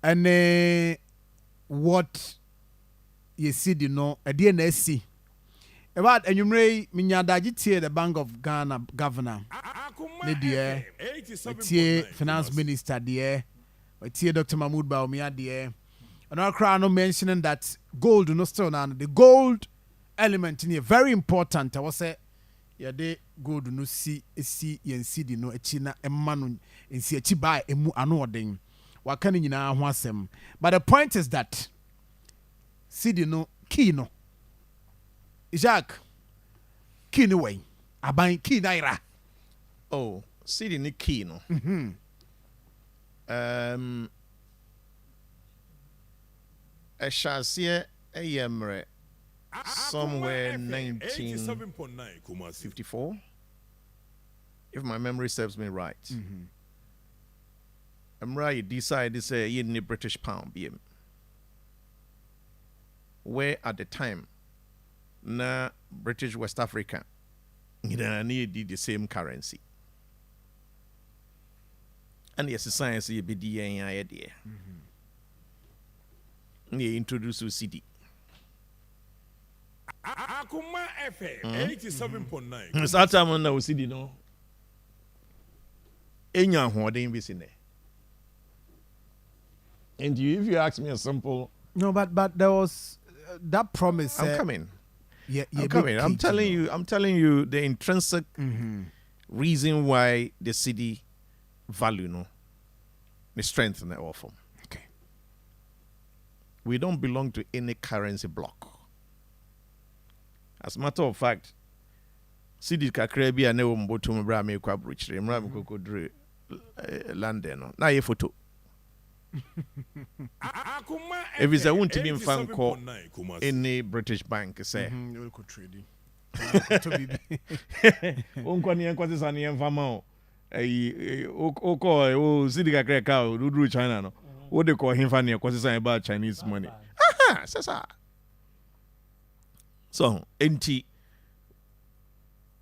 and what you see no a DNSC about and you may minyadaji the Bank of Ghana governor ne dear finance minister dear Dr. Mahmoud Bawumia dear and our crown no mentioning that gold no still now the gold element in here very important I was say yeah they gold no see yen cedi no echina emma in see echi buy emu anoden wakani nyina ho asem but the point is that cedi no key no Ishaq key no way aban key naira oh cedi ni key no a chassis a yemre somewhere 1954 if my memory serves me right. I'm right decide to say you need British pound BM where at the time na British West Africa need the same currency and yes science you be the idea they introduce Cedi Akoma FM 87.9 that time na Cedi no enya hoden be sine and if you ask me a simple no but there was that promise I'm coming. Yeah, I'm coming. I'm telling you the intrinsic reason why the cedi value no the strength in the offer. Okay. We don't belong to any currency block. As a matter of fact, cedi kakra bi na wo mbotum bra me kwa bruchire mra me kokodre London na ye photo. If it's a won't be in Fanco any British bank say China no what they call him funny about Chinese money. So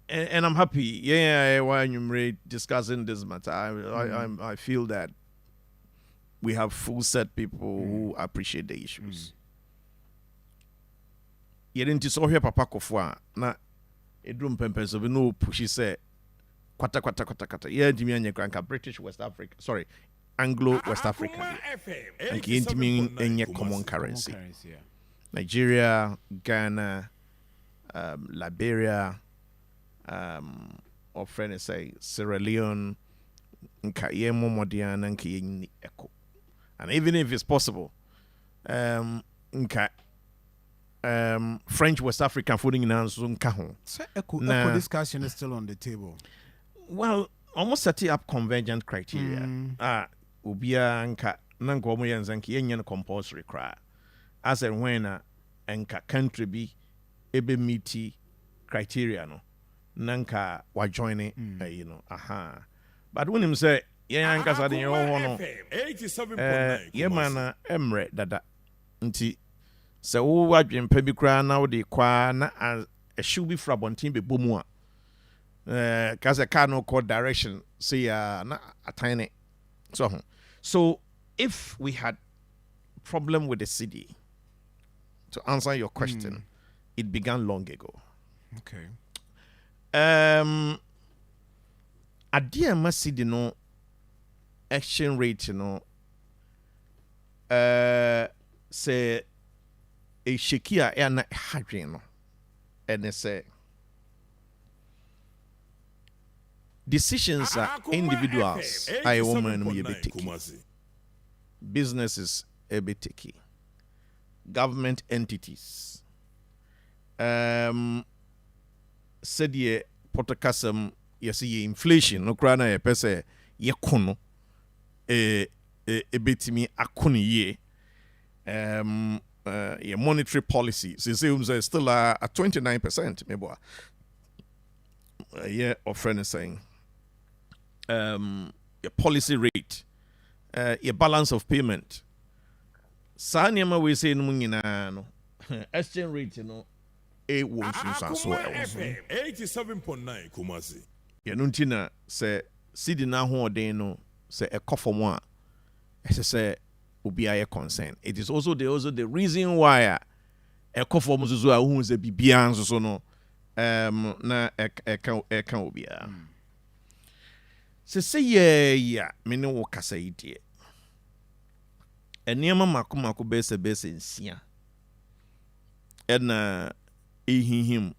and I'm happy while you're discussing this matter I feel that we have full set people who appreciate the issues. You didn't so here papa kofwa na edrum pempen so no push say kwata. Yeah, Jimmy and Yanka British West Africa. Sorry, Anglo West Africa. And Jimmy any common currency. Yeah. Nigeria, Ghana, Liberia, or friends say Sierra Leone, Nkaye Momodian and Kiyin Echo. And even if it's possible, French West African food in Nkaho. So echo discussion is still on the table. Well, almost setting up convergent criteria. Ubia nka nanko yan zanki yenye compulsory cry. As and when nka country be ebe meeti criteria no nanka wa join it, But when him say anka sa den ho no 87.9 ye mana emre dada nti se wo wadwen pa bi kra na wo de kwa na a hyew bi fra bontin be bomu a ka se car no call direction say na atine so if we had problem with the city to answer your question it began long ago. Okay. Adia ma city no exchange rate say a shakia na hadwen no and say decisions are individuals I woman we be taking businesses a bit taking government entities Cedi potokasam yesi inflation no krana ye pese ye kono betimi akoni ye your monetary policy say still at 29% maybe yeah of friend is saying your policy rate your balance of payment sanyama we say no nyina no exchange rate no e won so 87.9 Kumasi ya nuntina say cedi na ho odin no say e kofom a say be a concern. It is also the reason why a conform to who is a bibian so no na eka obi a. Se yeah me no wo kasa idie. Eniema makomako bese nsia. Ena ehihim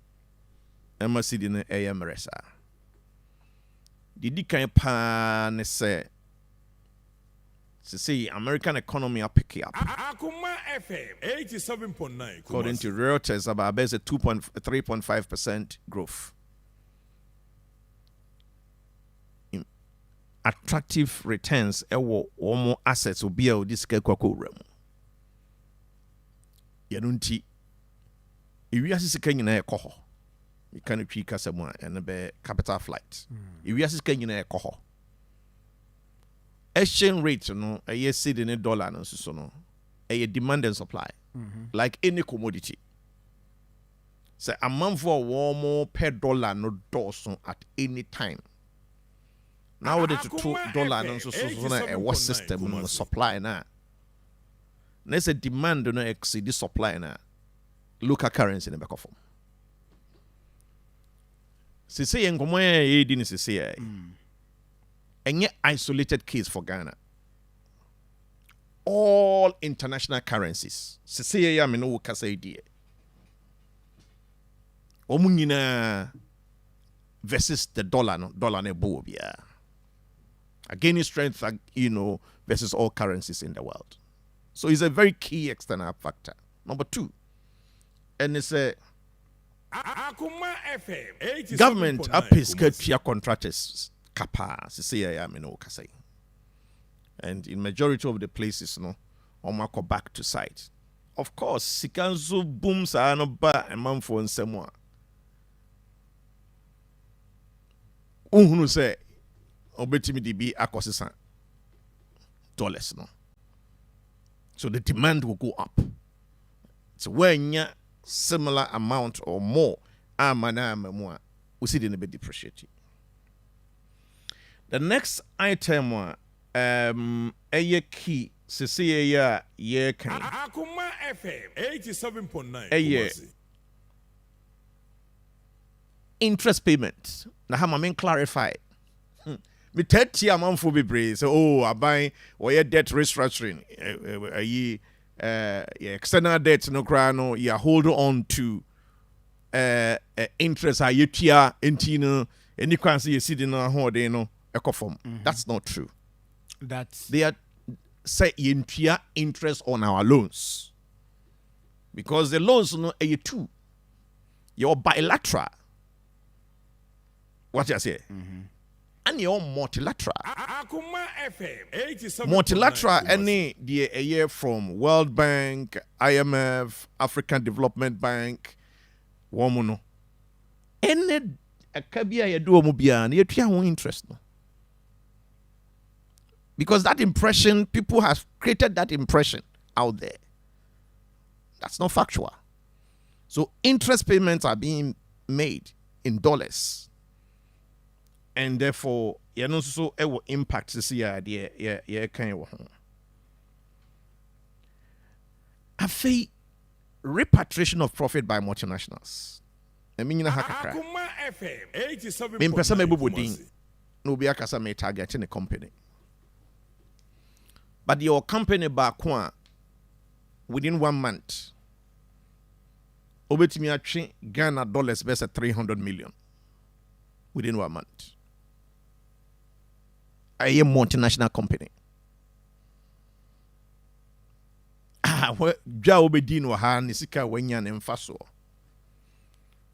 ema Cedi na eyemresa. Didi kan pa ne say American economy are picking up. Akoma FM 87.9. According to Reuters, about 3.5% growth. Attractive returns or more assets will be out this kwako rem. Yanunti. If you assist Kenya na ekoho. You can't treat Kasamwa and be capital flight. If you assist Kenya na ekoho. Exchange rate, a year Cedi in a dollar, a demand and supply, like any commodity. So a month for more per dollar, no dorsum at any time. Now the $2 and so a what system supply now. There's a demand to exceed the supply now. Local currency in the back of them. Say and come where didn't say. And yet isolated case for Ghana. All international currencies. Say ya me no kasa idea. Omunyina versus the dollar ne bo bia. Gaining strength, versus all currencies in the world. So it's a very key external factor. Number 2, and it's a Akoma FM government apis contractors. Kapa, and in majority of the places, Omako back to site. Of course, Sikanzo booms are no ba a man for someone. Who say, Obetimi DB akosisa dollars no. So the demand will go up. So when you similar amount or more, we see the bit depreciate. The next item a key see yeah can Akoma FM 87.9 interest payment. Now how I clarify. Me 30 amount for be so I buy or your debt restructuring external debt no crano you hold on to interest you tia intino any currency you see in a holiday no. That's not true. They are say interest on our loans because the loans are two. You're bilateral. What you say? And you're multilateral. Akoma FM 87.9 multilateral any a year from World Bank, IMF, African Development Bank, woman. Any a kabia you do mobia and you interest no. Because that impression, people have created that impression out there. That's not factual. So interest payments are being made in dollars. And therefore, it will impact the kind of I feel repatriation of profit by multinationals. I mean, Akoma FM 87.9 no be akasa me target in a company. But your company back within 1 month, obetimi atwe Ghana dollars best at 300 million within 1 month. A multinational company. Ja obedin wa ha nisika wanya ne mfaso.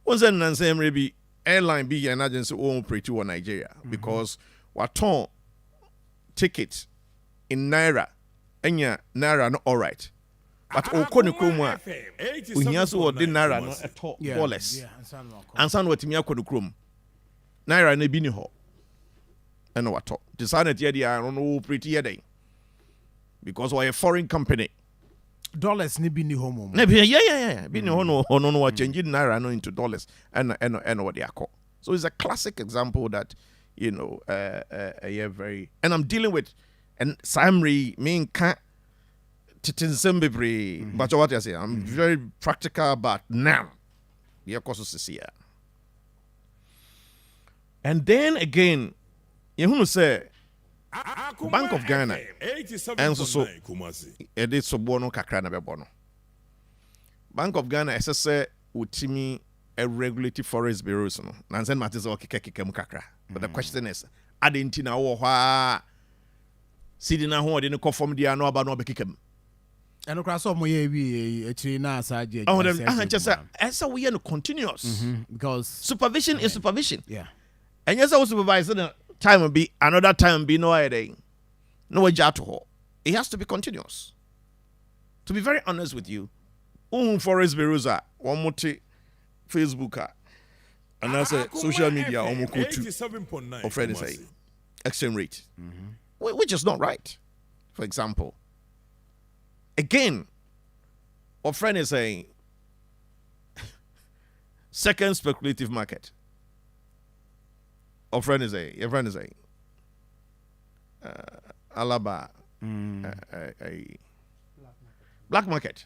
Once nan say maybe airline be an agency own operate in Nigeria because waton ticket in naira enya naira no all right but okoni krom a ohia so o de naira no eto dollars ansan watimi akoni krom naira na bi ni ho eno wato decided ye dia no pretty ye dey because we a foreign company dollars ni bi ni ho mo na yeah bi ni ho no wa change naira no into dollars and what they are called. So it's a classic example that very and I'm dealing with and Samri mean can't titinsem bebre. But what I say, I'm very practical about now. Yeah, course here. And then again, you say Bank of Ghana and so it is so bono kakra na be bono. Bank of Ghana SSA utimi a regulated forest bureaus no. Nansen matters o keke mu kakra. But the question is, adenti na wo hwa Cedi na ho de no conform dia no aba no bekikem. And across some way we actually na saje. Oh, just as we are continuous. Because supervision is supervision. Yeah. And yes, I was supervising time will be another time be no idea. No jato. It has to be continuous. To be very honest with you, forest bureaus are one more Facebook and that's social media almost go to of friends say exchange rate. Which is not right. For example. Again, our friend is saying second speculative market. Our friend is saying Alaba black market.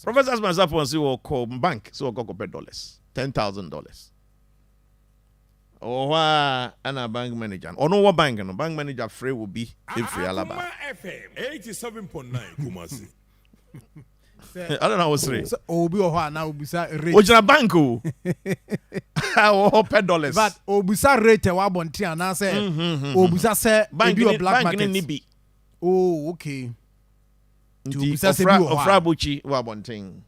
Professor myself once you will call bank, so go $10,000. Or and a bank manager. Or no bank and bank manager free will be if free Alaba. FM 87.9 Kumasi. I don't know what's rate. Obi or now bisa rate. Which a bank oh $10. But obusa rate wa bonti and I say obusa say bank in black market. Nibi. Oh, okay. Ofra buchi wa bonting.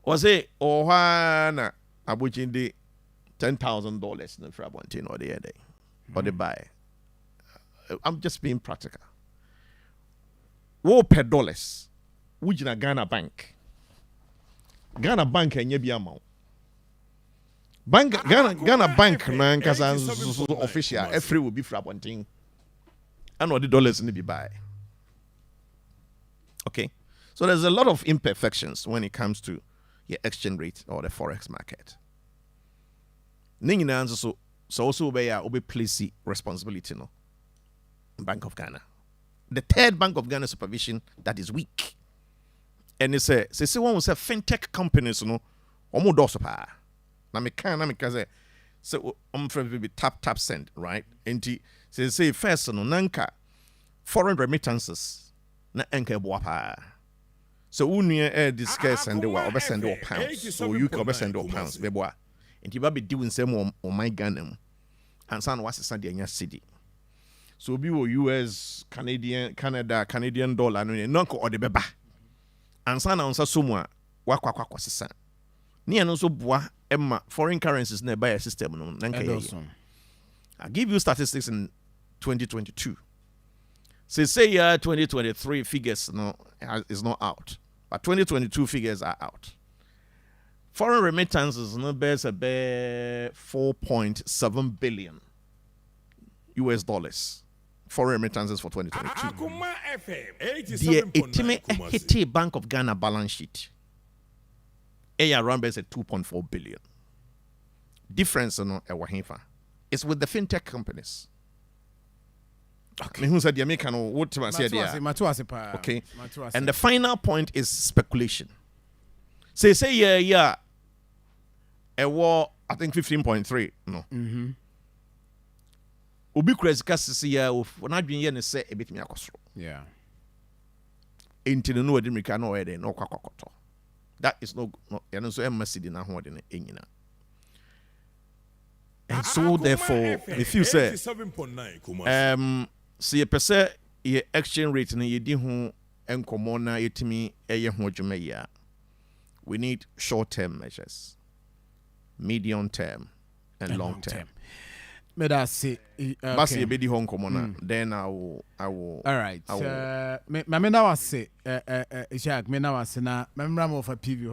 Was it or na abuchi de $10,000 in for bonting or the other day. Or they buy. I'm just being practical. Wo $10. Which in a Ghana bank and you be amount. Ghana bank man because official every will be for one thing. And what the dollars need to be buy. Okay. So there's a lot of imperfections when it comes to your exchange rate or the forex market. Ningina so also be place responsibility no. Bank of Ghana. The third Bank of Ghana supervision that is weak. And it's say one was a fintech companies no omo do so pa na me say so I'm friend be tap send right enti say first no nanka foreign remittances na enka bo pa so unua discuss and they were send or pounds so you can send or pounds be boa enti ba be doing some on my Ghana and san was send anya Cedi so be US Canadian dollar no ko ode beba ansa na onsa somua wakwa sesa ne no so boa emma foreign currencies na buy system no nanka I give you statistics in 2022 say 2023 figures no is not out but 2022 figures are out. Foreign remittances no bears a 4.7 billion US dollars. Foreign remittances for 2022. Akoma FM The etime Bank of Ghana balance sheet. Around by 2.4 billion. Difference no it's with the fintech companies. Okay. Who said the American what okay. And the final point is speculation. Say yeah. A war I think 15.3 no. Obi kresika sisi ya na adwen ye ne se ebetimi akosoro. Yeah. Enti no odi mrika no we dey no kwakokoto. That is no ya so emma Cedi na ho de ne enyina. And so therefore if you say see ye pese ye exchange rate na ye di ho enkomo na yetimi eye ho adwuma ya. We need short-term measures, medium-term and long-term. May I say, then I will. All right. Me now I say, Ishaq. Me now I say na. Me of a PV.